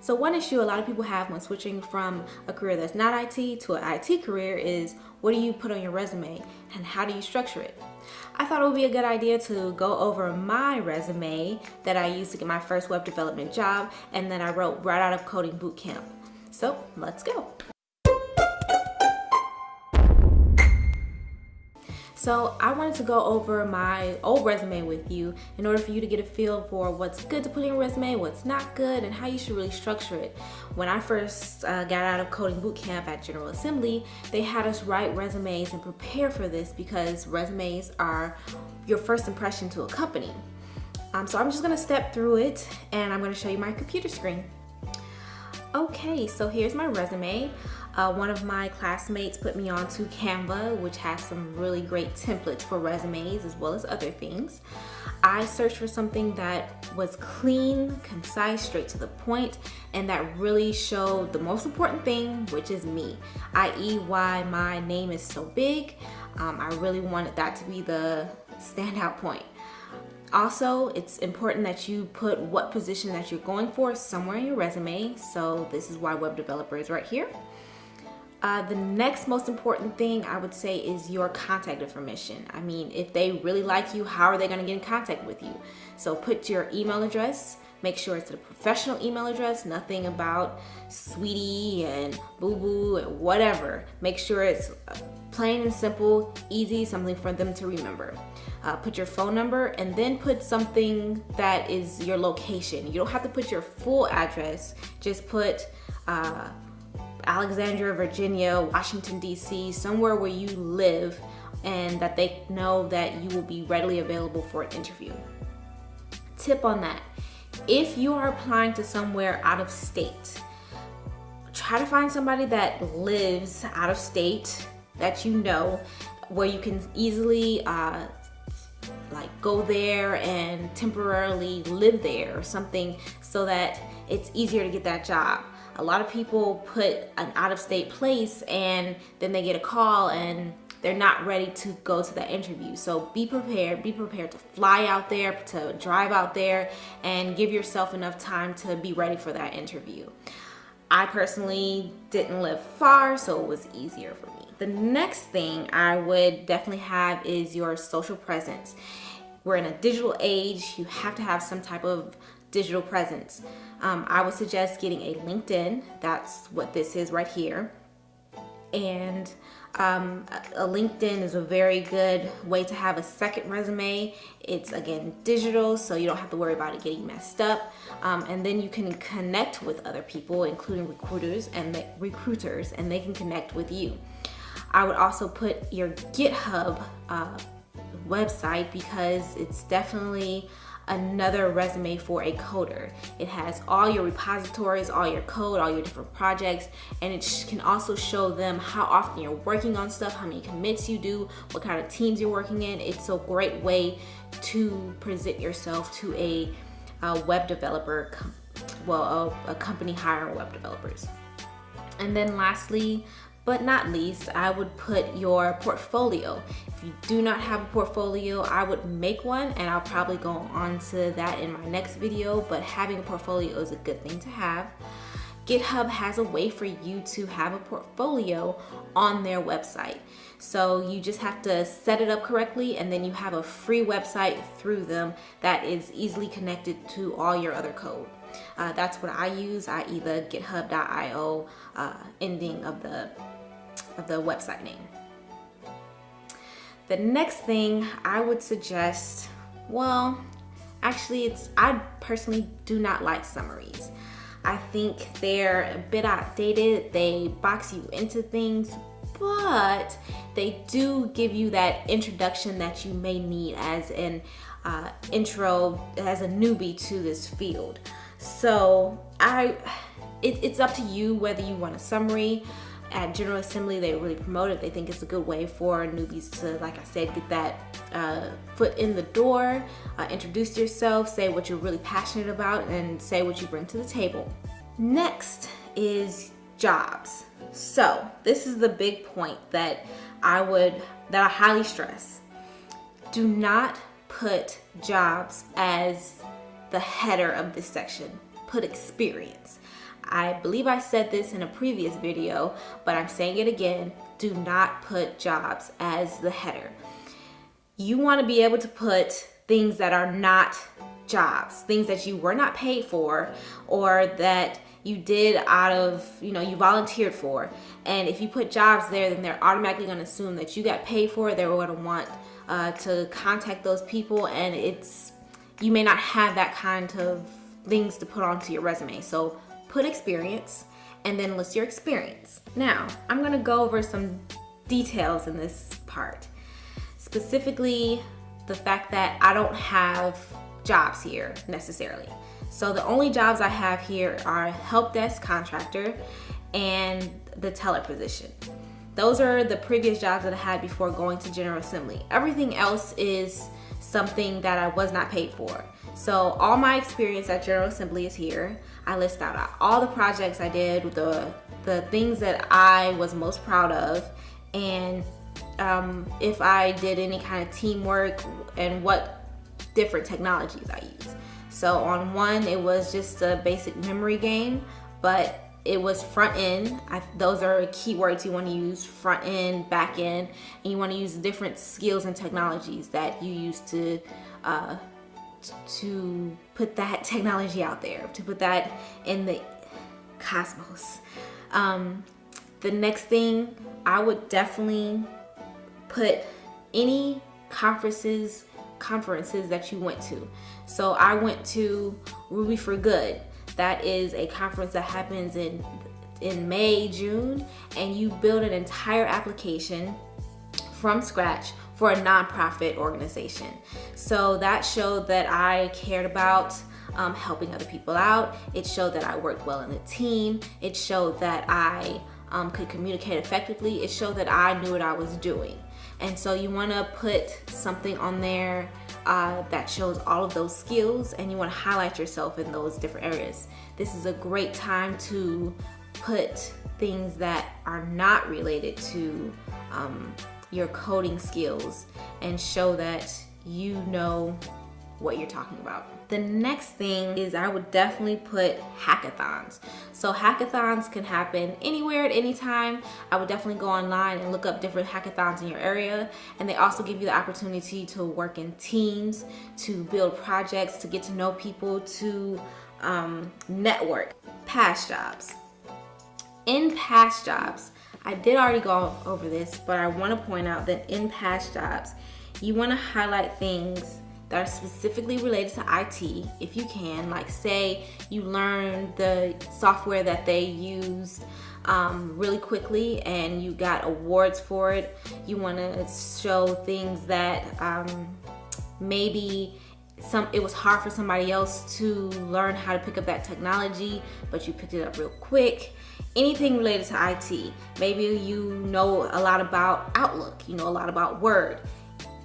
So one issue a lot of people have when switching from a career that's not IT to an IT career is, what do you put on your resume and how do you structure it? I thought it would be a good idea to go over my resume that I used to get my first web development job and that I wrote right out of coding boot camp. So let's go. So I wanted to go over my old resume with you in order for you to get a feel for what's good to put in your resume, what's not good, and how you should really structure it. When I first got out of coding bootcamp at General Assembly, they had us write resumes and prepare for this because resumes are your first impression to a company. So I'm just gonna step through it and I'm gonna show you my computer screen. Okay, so here's my resume. One of my classmates put me onto Canva, which has some really great templates for resumes as well as other things. I searched for something that was clean, concise, straight to the point, and that really showed the most important thing, which is me, i.e. why my name is so big. I really wanted that to be the standout point. Also, it's important that you put what position that you're going for somewhere in your resume. So this is why web developer is right here. The next most important thing I would say is your contact information. I mean, if they really like you, how are they going to get in contact with you? So put your email address. Make sure it's a professional email address, nothing about sweetie and boo-boo and whatever. Make sure it's plain and simple, easy, something for them to remember. Put your phone number and then put something that is your location. You don't have to put your full address, just put Alexandria, Virginia, Washington, D.C., somewhere where you live and that they know that you will be readily available for an interview. Tip on that, if you are applying to somewhere out of state, try to find somebody that lives out of state that you know, where you can easily go there and temporarily live there or something so that it's easier to get that job. A lot of people put an out-of-state place and then they get a call and they're not ready to go to that interview. So be prepared to fly out there, to drive out there, and give yourself enough time to be ready for that interview. I personally didn't live far, so it was easier for me. The next thing I would definitely have is your social presence. We're in a digital age, you have to have some type of digital presence. I would suggest getting a LinkedIn. That's what this is right here. And a LinkedIn is a very good way to have a second resume. It's again digital, so you don't have to worry about it getting messed up. And then you can connect with other people, including recruiters, and they can connect with you. I would also put your GitHub website because it's definitely another resume for a coder. It has all your repositories, all your code, all your different projects, and it can also show them how often you're working on stuff, how many commits you do, what kind of teams you're working in. It's a great way to present yourself to a web developer, a company hiring web developers. And then lastly, but not least, I would put your portfolio. If you do not have a portfolio, I would make one, and I'll probably go on to that in my next video, but having a portfolio is a good thing to have. GitHub has a way for you to have a portfolio on their website. So you just have to set it up correctly, and then you have a free website through them that is easily connected to all your other code. That's what I use, i.e. the github.io ending of the website name. The next thing I would suggest, I personally do not like summaries. I think they're a bit outdated. They box you into things, but they do give you that introduction that you may need as an intro, as a newbie to this field. So it's up to you whether you want a summary. At General Assembly, they really promote it. They think it's a good way for newbies to, like I said, get that foot in the door, introduce yourself, say what you're really passionate about, and say what you bring to the table. Next is jobs. So this is the big point that I highly stress. Do not put jobs as the header of this section. put experience. I believe I said this in a previous video, but I'm saying it again. Do not put jobs as the header. You want to be able to put things that are not jobs, things that you were not paid for, or that you did out of, you volunteered for. And if you put jobs there, then they're automatically going to assume that you got paid for it. They're going to want to contact those people, and you may not have that kind of things to put onto your resume. So put experience and then list your experience. Now, I'm going to go over some details in this part. Specifically, the fact that I don't have jobs here necessarily. So the only jobs I have here are help desk contractor and the teller position. Those are the previous jobs that I had before going to General Assembly. Everything else is something that I was not paid for. So all my experience at General Assembly is here. I list out all the projects I did, the things that I was most proud of, and if I did any kind of teamwork and what different technologies I used. So on one, it was just a basic memory game, but it was front end. Those are keywords you want to use: front end, back end, and you want to use different skills and technologies that you use to put that technology out there, to put that in the cosmos. The next thing, I would definitely put any conferences that you went to. So I went to Ruby for Good. That is a conference that happens in May, June, and you build an entire application from scratch for a nonprofit organization. So that showed that I cared about helping other people out. It showed that I worked well in the team. It showed that I could communicate effectively. It showed that I knew what I was doing. And so you want to put something on there that shows all of those skills, and you want to highlight yourself in those different areas. This is a great time to put things that are not related to your coding skills and show that you know what you're talking about. The next thing is I would definitely put hackathons. So hackathons can happen anywhere at any time. I would definitely go online and look up different hackathons in your area, and they also give you the opportunity to work in teams, to build projects, to get to know people, to network. Past jobs. In past jobs, I did already go over this, but I want to point out that in past jobs, you want to highlight things that are specifically related to IT, if you can. Like, say you learned the software that they used really quickly and you got awards for it. You want to show things that maybe it was hard for somebody else to learn how to pick up that technology, but you picked it up real quick. Anything related to IT. Maybe you know a lot about Outlook, you know a lot about Word.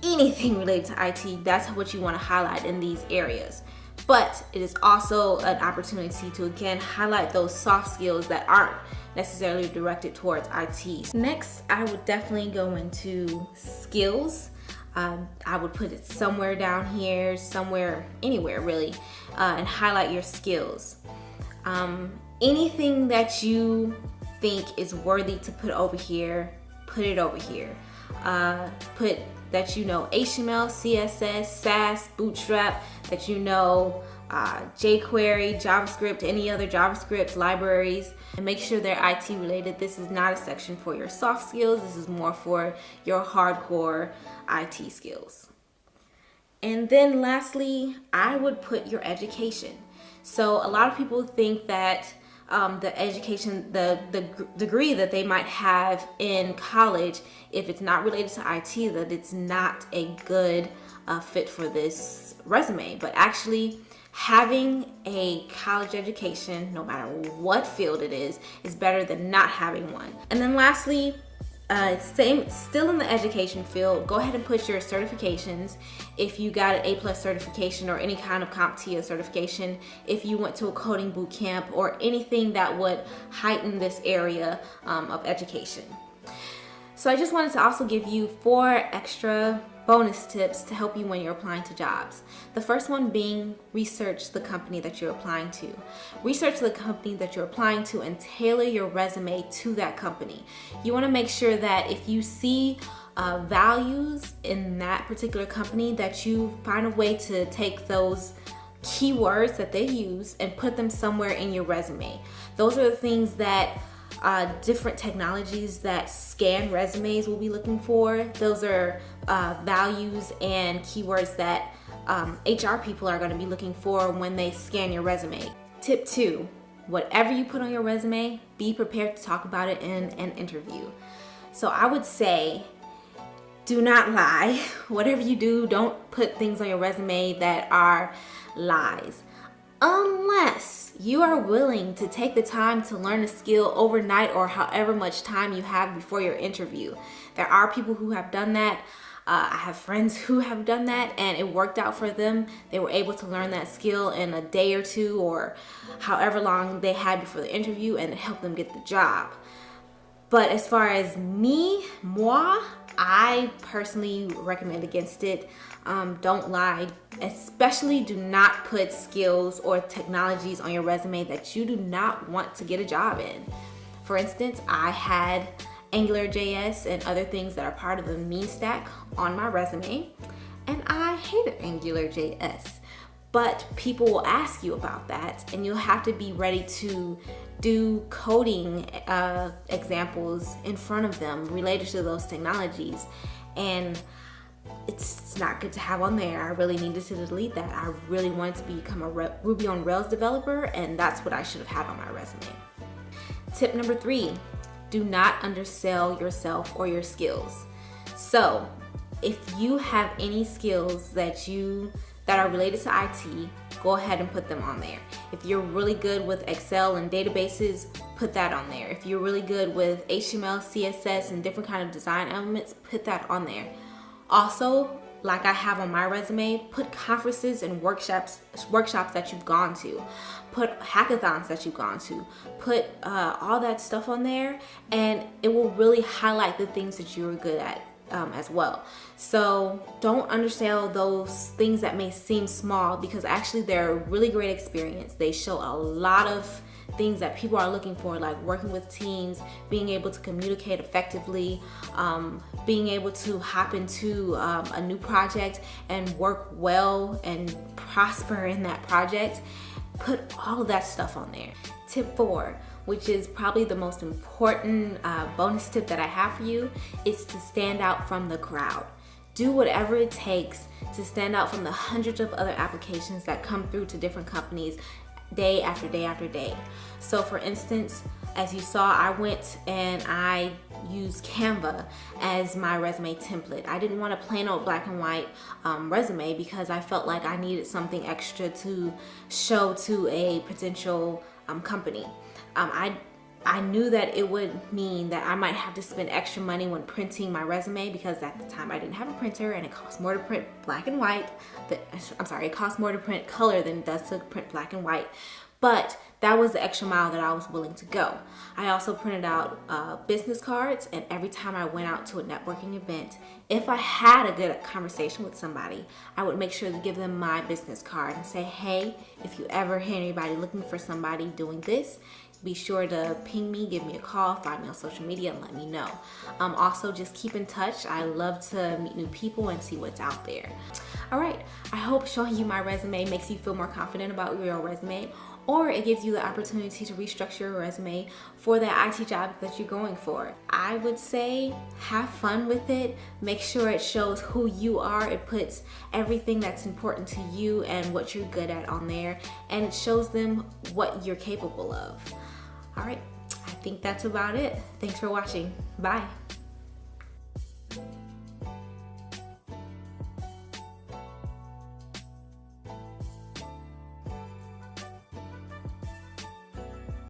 Anything related to IT, that's what you want to highlight in these areas. But it is also an opportunity to, again, highlight those soft skills that aren't necessarily directed towards IT. Next, I would definitely go into skills. I would put it somewhere down here, somewhere, anywhere really, and highlight your skills. Anything that you think is worthy to put over here, put it over here. Put that you know HTML, CSS, SAS, Bootstrap, that you know jQuery, JavaScript, any other JavaScript libraries, and make sure they're IT related. This is not a section for your soft skills. This is more for your hardcore IT skills. And then lastly, I would put your education. So a lot of people think that the education, the degree that they might have in college, if it's not related to IT, that it's not a good fit for this resume. But actually, having a college education, no matter what field it is better than not having one. And then lastly, still in the education field, go ahead and put your certifications. If you got an A+ certification or any kind of CompTIA certification, if you went to a coding boot camp, or anything that would heighten this area of education. So I just wanted to also give you 4 extra bonus tips to help you when you're applying to jobs. The first one being research the company that you're applying to. Research the company that you're applying to and tailor your resume to that company. You want to make sure that if you see values in that particular company, that you find a way to take those keywords that they use and put them somewhere in your resume. Those are the things that different technologies that scan resumes will be looking for. Those are values and keywords that HR people are going to be looking for when they scan your resume. Tip 2, whatever you put on your resume, be prepared to talk about it in an interview. So I would say, do not lie. Whatever you do, don't put things on your resume that are lies. Unless you are willing to take the time to learn a skill overnight or however much time you have before your interview. There are people who have done that. I have friends who have done that and it worked out for them. They were able to learn that skill in a day or two or however long they had before the interview, and it helped them get the job. But as far as moi, I personally recommend against it. Don't lie. Especially do not put skills or technologies on your resume that you do not want to get a job in. For instance, I had AngularJS and other things that are part of the meme stack on my resume, and I hated AngularJS. But people will ask you about that, and you'll have to be ready to do coding examples in front of them related to those technologies. And it's not good to have on there. I really needed to delete that. I really wanted to become a Ruby on Rails developer, and that's what I should have had on my resume. Tip number 3, do not undersell yourself or your skills. So if you have any skills that are related to IT, go ahead and put them on there. If you're really good with Excel and databases, put that on there. If you're really good with HTML, CSS, and different kind of design elements, put that on there. Also, like I have on my resume, put conferences and workshops that you've gone to, put hackathons that you've gone to, put all that stuff on there, and it will really highlight the things that you're good at as well. So don't undersell those things that may seem small, because actually they're a really great experience. They show a lot of things that people are looking for, like working with teams, being able to communicate effectively, being able to hop into a new project and work well and prosper in that project. Put all of that stuff on there. Tip 4, which is probably the most important bonus tip that I have for you, is to stand out from the crowd. Do whatever it takes to stand out from the hundreds of other applications that come through to different companies day after day after day. So for instance, as you saw, I went and I used Canva as my resume template. I didn't want a plain old black and white resume, because I felt like I needed something extra to show to a potential company. I knew that it would mean that I might have to spend extra money when printing my resume, because at the time I didn't have a printer and it costs more to print black and white. It costs more to print color than it does to print black and white. But that was the extra mile that I was willing to go. I also printed out business cards, and every time I went out to a networking event, if I had a good conversation with somebody, I would make sure to give them my business card and say, hey, if you ever hear anybody looking for somebody doing this, be sure to ping me, give me a call, find me on social media, and let me know. Also, just keep in touch. I love to meet new people and see what's out there. All right, I hope showing you my resume makes you feel more confident about your resume, or it gives you the opportunity to restructure your resume for that IT job that you're going for. I would say have fun with it. Make sure it shows who you are. It puts everything that's important to you and what you're good at on there, and it shows them what you're capable of. All right, I think that's about it. Thanks for watching. Bye.